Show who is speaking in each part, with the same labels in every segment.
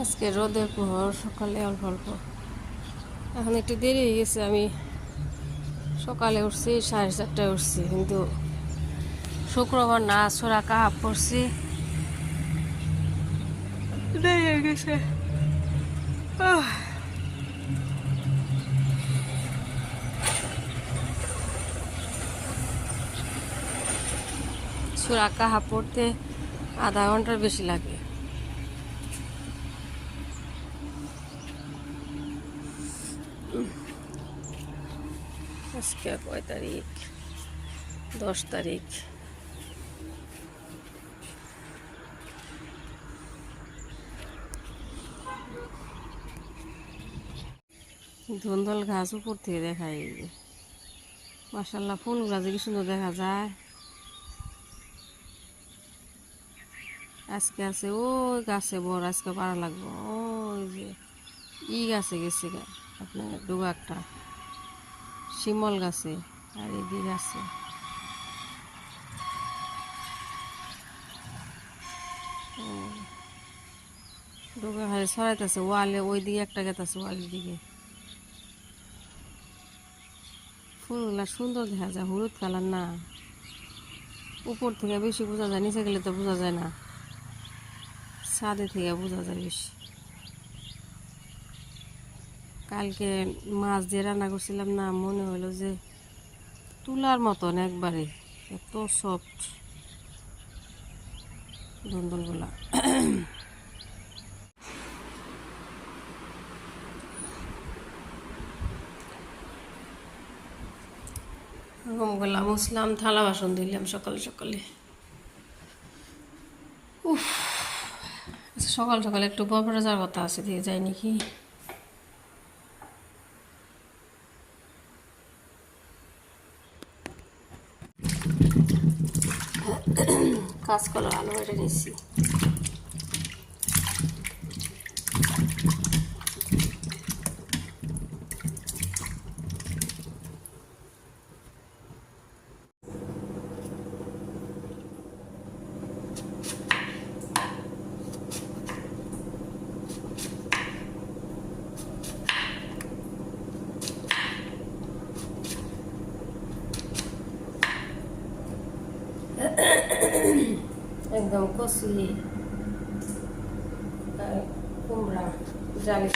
Speaker 1: আজকে রোদের প্রহর, সকালে অল্প অল্প। এখন একটু দেরি হয়ে গেছে, আমি সকালে উঠছি 4:30টায় উঠছি, কিন্তু শুক্রবার না, ছোড়া কাহাপ পড়ছি, দেরি হয়ে গেছে। ছোড়া কাহাপ পড়তে আধা ঘন্টার বেশি লাগে। আজকে কয় তারিখ? 10 তারিখ। ধুন্দল গাছ উপর থেকে দেখাই, মাশাআল্লাহ ফুলগুলা যে কি সুন্দর দেখা যায়। আজকে আছে ওই গাছে বড়, আজকে পারা লাগবো। ওই যে গাছে গেছে আপনার ডুবা একটা শিমল গাছে, আর এদিকে আছে ডুবা হারে ছড়াইতেছে ওয়ালে, ওই দিকে একটা গাছ আছে ওয়ালের দিকে। ফুলগুলা সুন্দর দেখা যায়, হলুদ কালার না, উপর থেকে বেশি বোঝা যায়, নিচে গেলে তো বোঝা যায় না, ছাদে থেকে বোঝা যায় বেশি। কালকে মাছ দিয়ে রান্না করছিলাম না, মনে হলো যে তুলার মতন একবারে, এত সফট ধুন্দলগুলা। রুম গুলা মুছলাম, থালা বাসন দিলাম সকালে সকালে। উফ, সকাল সকালে একটু বাপরে যাওয়ার কথা আছে, দিয়ে যাই নাকি। কাঁচকলার আলু কেটে নিচ্ছি। একদম কষি কুমড়া জালি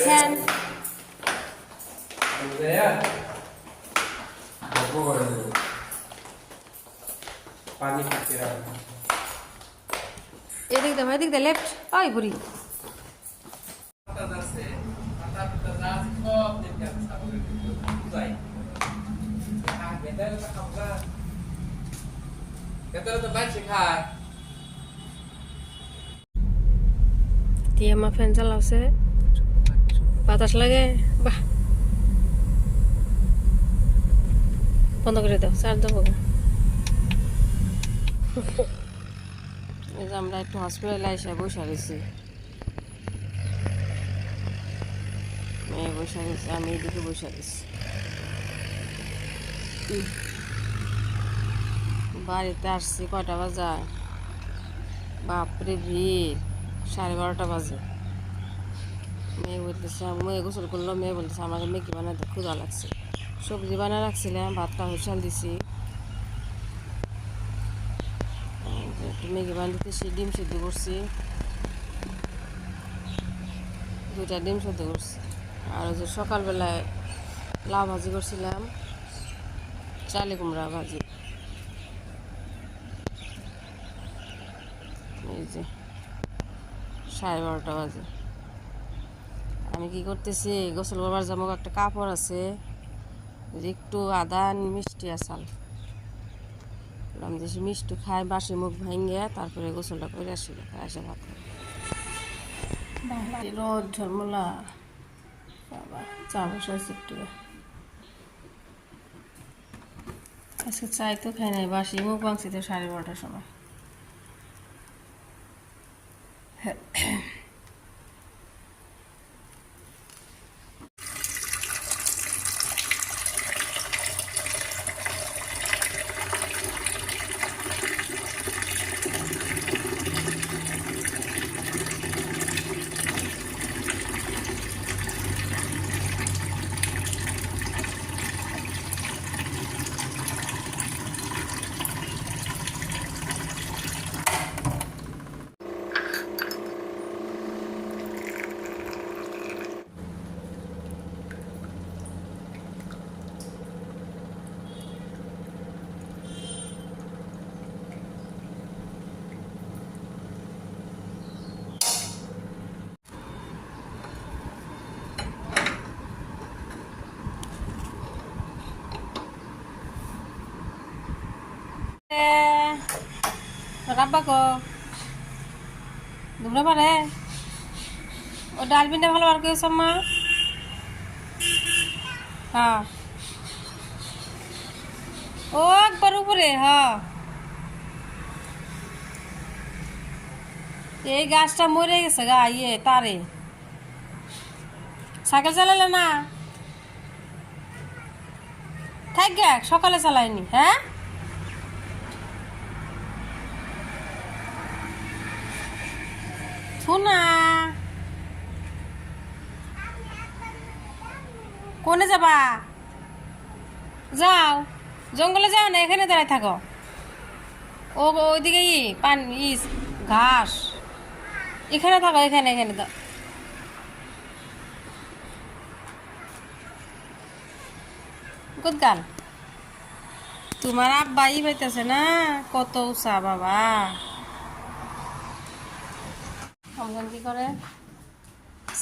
Speaker 1: ফ্যান এদিক দে লেফট, ওই বুড়ি দিয়ে আমার ফ্যান চালাচ্ছে, বাতাস লাগে। বাহ, বন্ধ করে দাও, চার্জ দেবো। এই যে আমরা একটু হসপিটালে এসে বসে গেছি, মেয়ে বসে গেছে, আমি এদিকে বসে গেছি। বাড়িতে আসছি কয়টা বাজায়, বাপরে ভিড়, 12:30 বাজে। মেয়ে বলতেছে, মেয়ে গোসল করলো, মেয়ে বলতেছে আমাকে মেকি বানাতে ক্ষুধা লাগছে। সবজি বানিয়ে রাখছিলাম, ভাতটা হুইসাল দিছি, একটু ম্যাগি বানিয়ে দিতেছি, ডিম সিদ্ধ করছি, 2টা ডিম সিদ্ধ করছি। আর ওই যে সকালবেলায় লাউ ভাজি করছিলাম, চালি কুমড়া ভাজি। এই যে 12:30 বাজে। আমি কি করতেছি, গোসল করবার জামুক একটা কাপড় আছে, একটু আদা মিষ্টি আসাল আমি দেশে মিষ্টি খাই, বাসি মুখ ভাঙে তারপরে গোসলটা করে আসি, আসে ভাত রোদ ঝলমলা। বাবা চা বসাইছি একটু, আজকে চাই তো খাই নাই, বাসি মুখ ভাঙছি তো 12:30টার সময়। রাব্বা কো দুপুরে পারে ও ডালবিনটা ভালো বার করেছ মা। হ্যাঁ ও একবার উপরে, হ্যাঁ এই গাছটা মরে গেছে গা, ইয়ে তারে সাইকেল চালালে না থাক গে, সকালে চালায়নি। হ্যাঁ শোনা কোনে যাবা, যাও জঙ্গলে যাও না, এখানে দাঁড়ায় থাকো। ও ওইদিকে ঘাস, এখানে থাকো, এখানে এখানে দাও। কোথাল তোমার আব্বা পাইতেছে না, কত উষা বাবা। আমজান কি করে,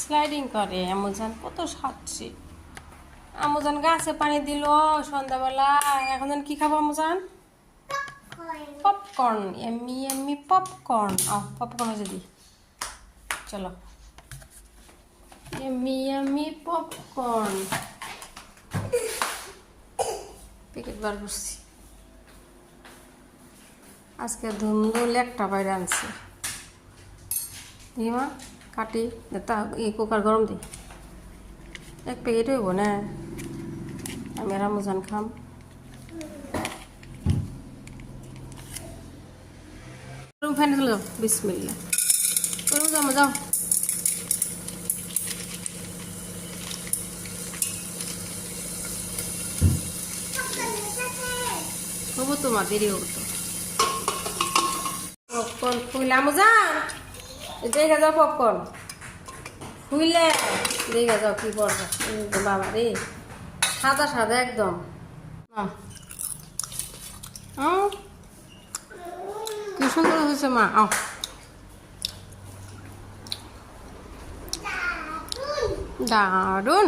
Speaker 1: স্লাইডিং করে। আমজান কত সাচ্ছি, আমজান গাছে পানি দিল সন্ধ্যাবেলা। এখন কি খাবো আমজান? পপকর্ন, এমনি এমনি পপকর্ন। পপকর্ন যদি চলো, এমনি এমনি পপকর্ন প্যাকেট বার করছি। আজকে ধুমধুল একটা বাইরে আনছি, মা কাটি তা কুকার গরম দিই, এক প্যাকেট হইব না, আমি আর আমজান খাম। ফ্যান দিল বিসমিল্লাহ, যাও যাও। হবো তোমার দেরি হবো তো। পপকর্ন ফুইলে আমজান দেখে যাও, পপকর্ন ফুইলে দেখে যাও কি করবো। বাবা রে সাদা সাদা একদম। কি সুন্দর হয়েছে মা। দারুন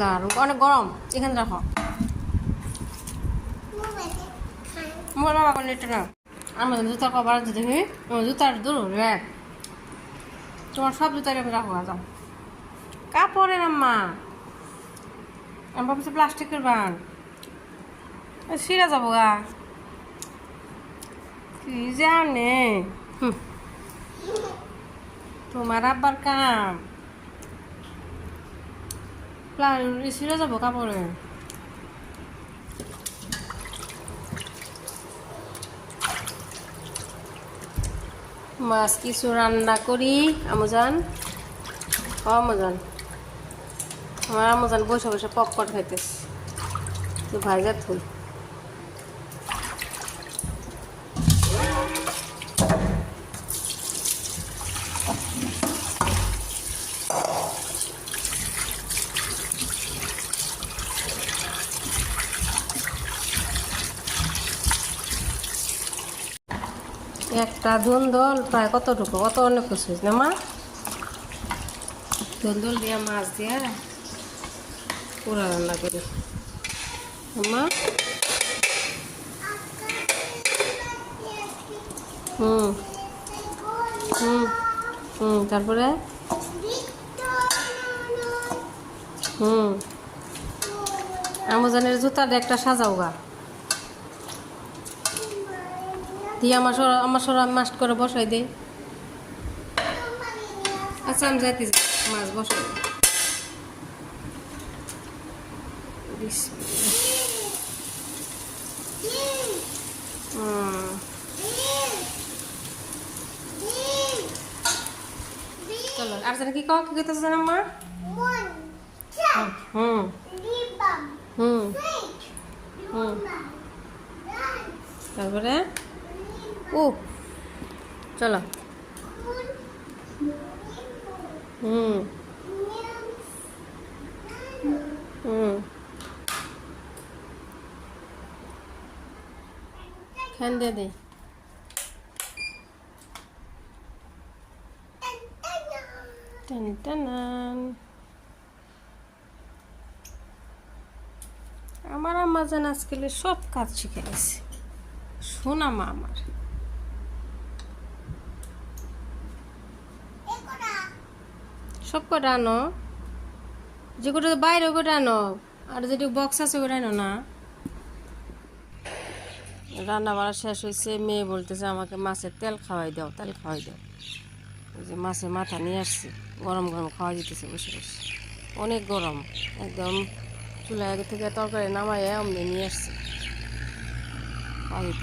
Speaker 1: দারুন, অনেক গরম, এখানে রাখো। মোর বাবা করে এটা না, আমার জুতা কভার দেখি, জুতার দূর রে, তোমার সব জুতা রেখে রাখো। যাও কাপড়ের আম্মা, আমি ভাবছি প্লাস্টিকের বান, ছিঁড়া যাবো গা, কি জানে তোমার আব্বার কাম, ছিঁড়ে যাবো কাপড়ে। মাছ কিছু রান্না করি আমজান। আমজান আমার আমজান বসে বসে পপকর্ন খাইতেছে, তো ভাইজা থুই। একটা ধুন্দল প্রায় কতটুকু, অত অনেক কিছু না মা। ধন্দল দিয়া মাছ দিয়া পোড়া রান্না করি আম্মা। হুম হুম হুম তারপরে আমাজনের জুতাটা একটা সাজাও গা দিয়ে আমার সর আমি মাস্ট করে বসাই দেই। আচ্ছা আমি যাইতে মাছ বসাই চলো আর জানি কি কও কি কইতেছ জানো মা? হুম হুম হুম তারপরে ও চলো হুম হুম ফ্যান দিয়ে দে। টান টানান আমার আম্মা যেন আজকাল সব কাজ শিখে গেছে শোনা মা আমার। সব কটা আনো যে কটা বাইরে কটা আনো আর যেটি বক্স আছে ওটা আনো না। রান্না বাড়া শেষ হয়েছে মেয়ে বলতেছে আমাকে মাছের তেল খাওয়াই দাও তেল খাওয়াই দাও। ওই যে মাছের মাথা নিয়ে আসছি গরম গরম খাওয়াই দিতেছে বসে বসে অনেক গরম একদম চুলা আগে থেকে তরকারি নামাইয়া অমনি নিয়ে আসছে খাওয়াই দিতে।